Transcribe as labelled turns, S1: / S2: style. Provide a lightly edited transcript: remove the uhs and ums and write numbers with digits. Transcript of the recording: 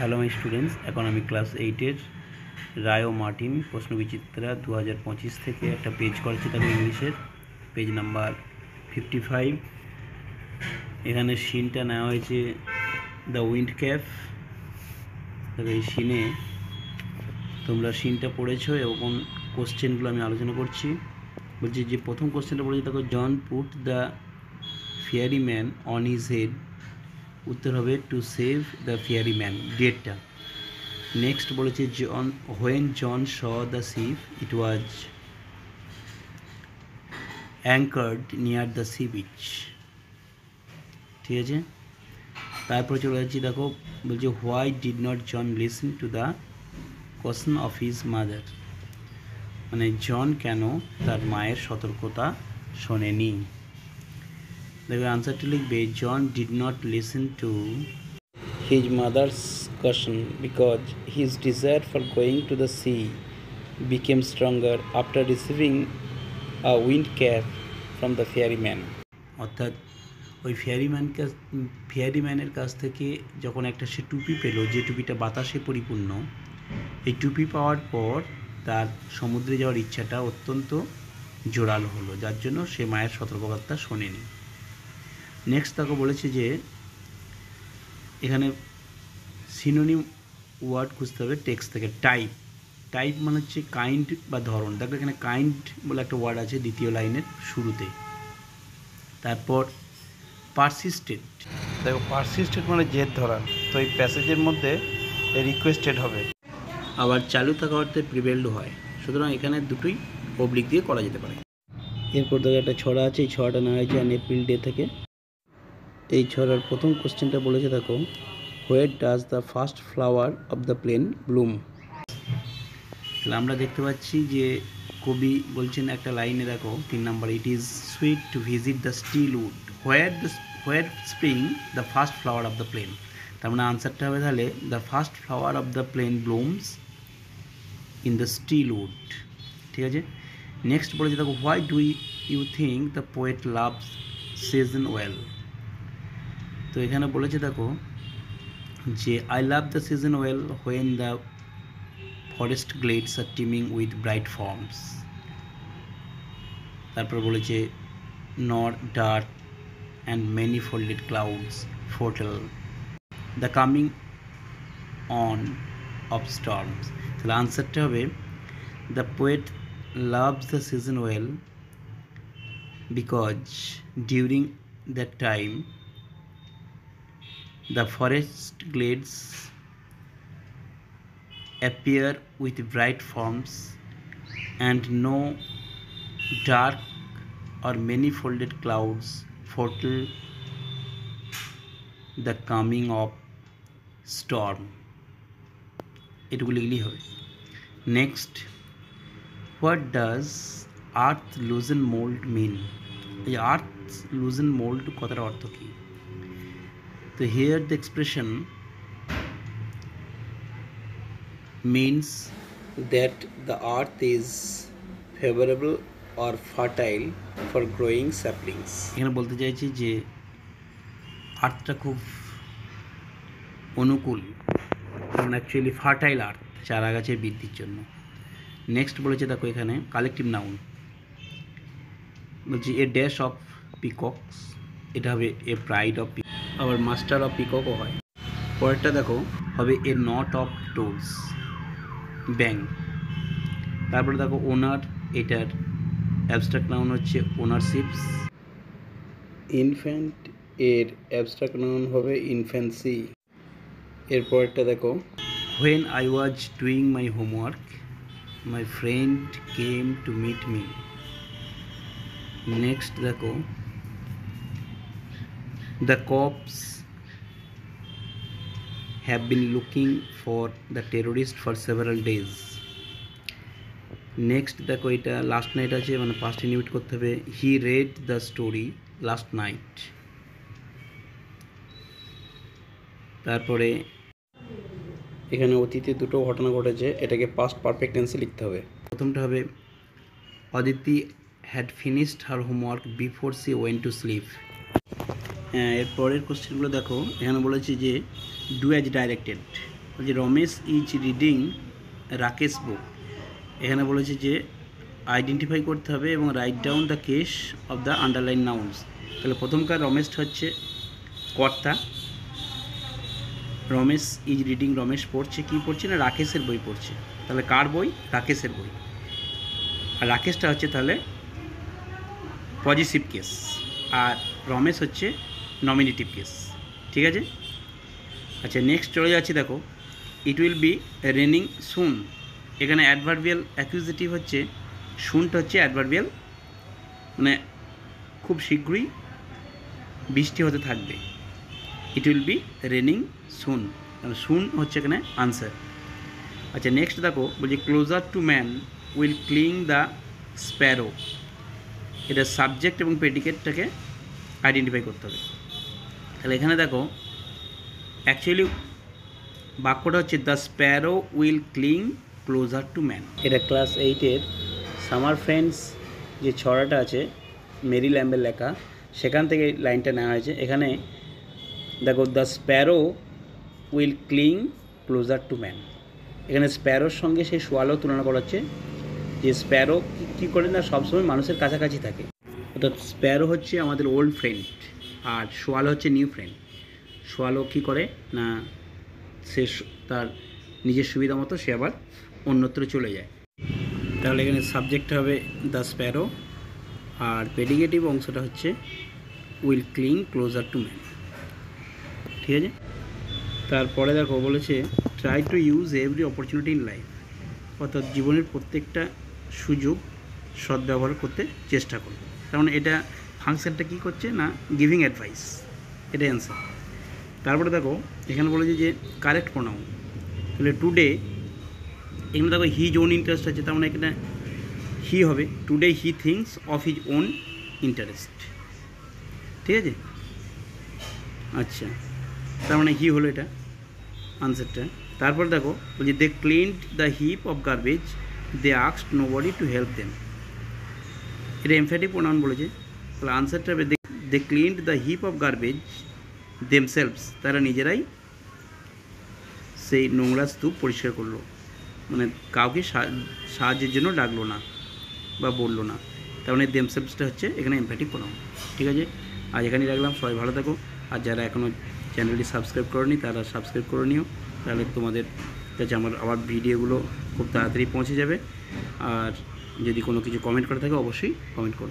S1: Hello my students, এখন আমি class 8-এর রায় ও Martin প্রশ্নবিচিত্রা 2025 থেকে একটা পেজ করেছি। তাকে ইংলিশের পেজ নাম্বার 55। এখানে সিনটা নেওয়া হয়েছে দ্য উইন্ড ক্যাফ। তবে এই সিনে তোমরা সিনটা পড়েছো এবং কোশ্চেনগুলো আমি আলোচনা করছি। বলছি যে প্রথম কোশ্চেনটা পড়েছি, দেখো, John put the fairy man on his head. উত্তর হবে to save the fairy man, ডেটটা। নেক্সট বলেছে John when John saw the ship it was anchored near the sea beach. ঠিক আছে, তারপর চলে যাচ্ছি, দেখো, বলছে why did not John listen to the question of his mother. মানে জন কেন তার মায়ের সতর্কতা শোনেনি। দেখো আনসারটা লিখবে John did not listen to his mother's caution because his desire for going to the sea became stronger after receiving a wind cap from the ferryman. অর্থাৎ ওই ফেয়ারিম্যানের কাছ থেকে যখন একটা সে টুপি পেল, যে টুপিটা বাতাসে পরিপূর্ণ, এই টুপি পাওয়ার পর তার সমুদ্রে যাওয়ার ইচ্ছাটা অত্যন্ত জোরালো হলো, যার জন্য সে মায়ের সতর্কবার্তা শোনেনি। নেক্সট তাকে বলেছে যে এখানে সিনোনিম ওয়ার্ড খুঁজতে হবে টেক্সট থেকে। টাইপ মানে হচ্ছে কাইন্ড বা ধরন। দেখো এখানে কাইন্ড বলে একটা ওয়ার্ড আছে দ্বিতীয় লাইনের শুরুতে। তারপর পারসিস্টেড, দেখো পারসিস্টেড মানে জেদ ধরা, তো এই প্যাসেজের মধ্যে রিকোয়েস্টেড হবে। আবার চালু থাকা অর্থে প্রিভেলড হয়, সুতরাং এখানে দুটোই অবলিক দিয়ে করা যেতে পারে। এরপর দেখো একটা ছড়া আছে, এই ছড়াটা নেওয়া হয়েছে এপ্রিল ডে থেকে। এই ছড়ার প্রথম কোশ্চেনটা বলেছে, দেখো, where does the first flower of the plane bloom. তাহলে আমরা দেখতে পাচ্ছি যে কবি বলছেন একটা লাইনে, দেখো 3 নম্বর, it is sweet to visit the still wood where spring the first flower of the plain. তার মানে আনসারটা হবে তাহলে the first flower of the plain blooms in the still wood. ঠিক আছে, নেক্সট বলেছে, দেখো, why do you think the poet loves season well. তো এখানে বলেছে, দেখো, যে I love the season well when the forest glades are teeming with bright forms. তারপর বলেছে not dark and many folded clouds foretell the coming on of storms. তাহলে আনসারটা হবে the poet loves the season well because during that time the forest glades appear with bright forms and no dark or many folded clouds foretell the coming of storm. এটুকু লিখলেই হবে। Next, what does earth loosen mould mean. এই earth loosen mould কথাটার অর্থ কী? So here the expression means that the earth is favorable or fertile for growing saplings. এখানে বলতে চাইছি যে আর্থটা খুব অনুকূল, কারণ অ্যাকচুয়ালি ফার্টাইল আর্থ চারা গাছের বৃদ্ধির জন্য। নেক্সট বলেছে, দেখো এখানে কালেকটিভ নাউন বলছি এ ড্যাশ অফ পিকক্স, এটা হবে এ প্রাইড অফ, আবার মাস্টার অফ পিককও হয়। পরেরটা দেখো হবে এ নট অফ টোডস, ব্যাং। তারপরে দেখো ওনার, এটার অ্যাবস্ট্রাক্ট নাউন হচ্ছে ওনারশিপস। ইনফ্যান্ট, এর অ্যাবস্ট্রাক্ট নাউন হবে ইনফ্যান্সি। এরপরেরটা দেখো when I was doing my homework my friend came to meet me. Next দেখো the cops have been looking for the terrorist for several days. Next দেখো এটা last night আছে, মানে past inhibit করতে হবে, he read the story last night. তারপরে এখানে অতীতে দুটো ঘটনা ঘটেছে, এটাকে পাস্ট পারফেক্ট টেন্সে লিখতে হবে। প্রথমটা হবে Aditi had finished her homework before she went to sleep. এর পরের কোশ্চেনগুলো দেখো, এখানে বলেছি যে ডু অ্যাজ ডাইরেক্টেড, বলছে রমেশ ইজ রিডিং রাকেশ বুক। এখানে বলেছে যে আইডেন্টিফাই করতে হবে এবং write down the case of the underline nouns. তাহলে প্রথমকার রমেশ হচ্ছে কর্তা, রমেশ ইজ রিডিং, রমেশ পড়ছে, কী পড়ছে না রাকেশের বই পড়ছে। তাহলে কার বই? রাকেশের বই। আর রাকেশটা হচ্ছে তাহলে পজিটিভ কেস, আর রমেশ হচ্ছে নমিনেটিভ কেস। ঠিক আছে। আচ্ছা, নেক্সট চলে যাচ্ছি। দেখো, ইট উইল বি রেনিং সুন। এখানে অ্যাডভার্বিয়াল অ্যাকুজেটিভ হচ্ছে, সুনটা হচ্ছে অ্যাডভার্বিয়াল, মানে খুব শীঘ্রই বৃষ্টি হতে থাকবে। It will be raining soon, soon হচ্ছে এখানে আনসার। আচ্ছা, নেক্সট দেখো, বলছি closer to man will cling the sparrow. এটা সাবজেক্ট এবং প্রেডিকেটটাকে আইডেন্টিফাই করতে হবে। তাহলে এখানে দেখো, অ্যাকচুয়ালি বাক্যটা হচ্ছে the sparrow will cling closer to man. এটা ক্লাস 8-এর সামার ফ্রেন্ডস যে ছড়াটা আছে মেরি ল্যাম্বের লেখা, সেখান থেকে লাইনটা নেওয়া হয়েছে। এখানে দেখো, the sparrow will cling closer to man. এখানে স্প্যারোর সঙ্গে সেই সোয়ালো তুলনা করা হচ্ছে, যে স্প্যারো কী করে না সবসময় মানুষের কাছাকাছি থাকে। অর্থাৎ স্প্যারো হচ্ছে আমাদের ওল্ড ফ্রেন্ড, আর সোয়ালো হচ্ছে নিউ ফ্রেন্ড। সোয়ালো কী করে না সে তার নিজের সুবিধা মতো সে আবার অন্যত্র চলে যায়। তাহলে এখানে সাবজেক্ট হবে দ্য স্প্যারো, আর প্রেডিকেটিভ অংশটা হচ্ছে will cling closer to man. ঠিক আছে। তারপরে দেখো বলেছে try to use every opportunity in life. অর্থাৎ জীবনের প্রত্যেকটা সুযোগ সদ্ব্যবহার করতে চেষ্টা করো। তার মানে এটা ফাংশনটা কী করছে না গিভিং অ্যাডভাইস, এটাই অ্যান্সার। তারপরে দেখো এখানে বলেছে যে কারেক্ট প্রোনাউন। তাহলে টুডে, এখানে দেখো হিজ ওন ইন্টারেস্ট আছে, তার মানে এখানে হি হবে। Today he thinks of his own interest. ঠিক আছে। আচ্ছা, তার মানে হি হলো এটা আনসারটা। তারপর দেখো বলছি they cleaned the heap of garbage, they asked nobody to help them. এটা এমফ্যাটিক প্রোনাউন বলেছে। তাহলে আনসারটা হবে they cleaned the heap of garbage themselves. তারা নিজেরাই সেই নোংরা স্তূপ পরিষ্কার করলো, মানে কাউকে সাহায্যের জন্য ডাকলো না বা বললো না। তার মানে দেমসেলভসটা হচ্ছে এখানে এমফ্যাটিক প্রোনাউন। ঠিক আছে, আজ এখানেই রাখলাম। সবাই ভালো থাকো। আর যারা এখনও চ্যানেলটি সাবস্ক্রাইব করোনি তারা সাবস্ক্রাইব করে নিও, তাহলে তোমাদের কাছে আমার আবার ভিডিওগুলো খুব তাড়াতাড়ি পৌঁছে যাবে। আর যদি কোনো কিছু কমেন্ট করে থাকে অবশ্যই কমেন্ট করো।